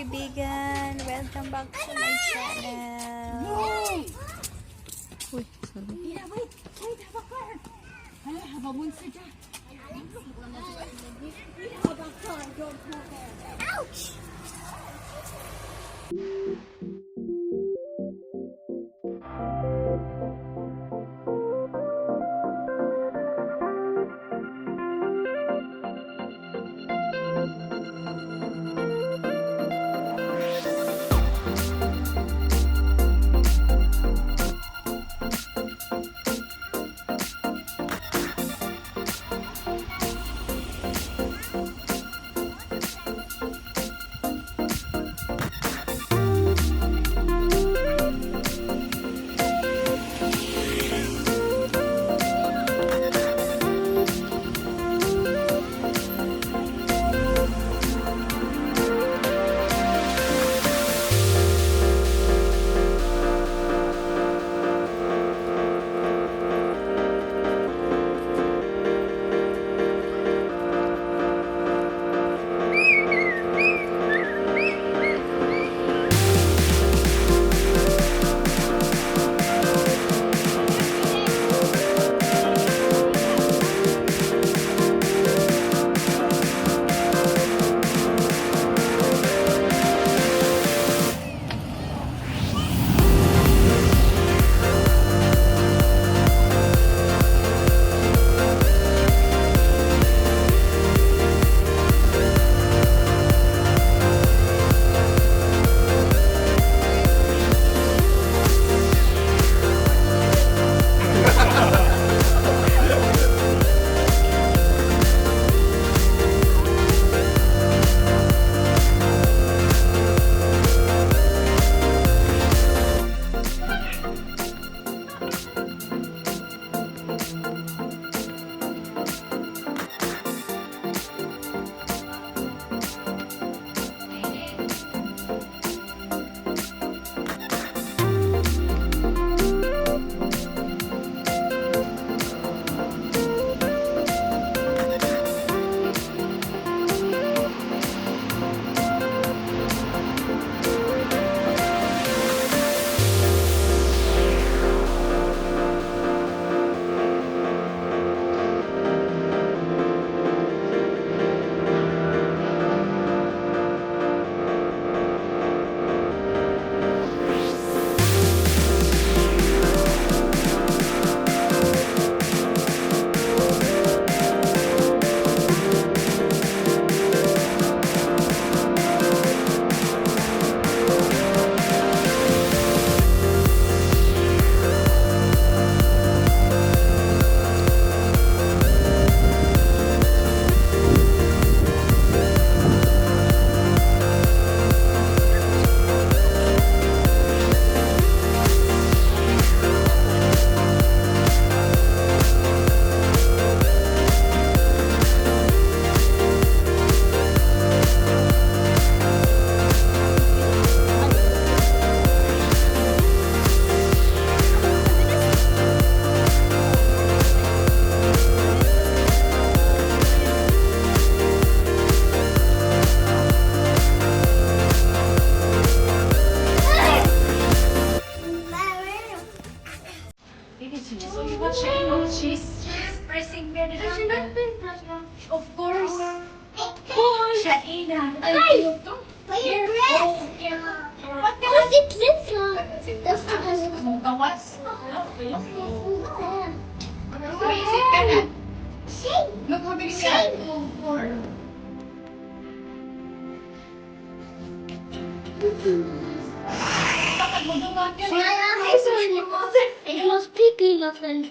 kaibigan! Welcome back to my channel! Uy, sorry. Ouch! So you watch it, no, she's pressing me. Of course. Shaina. Hey! Here. Oh, here. What the Was it little? That's the gawas. Basic ka na. Look how big siya. Bakit mo dumaan yun? It was picking up and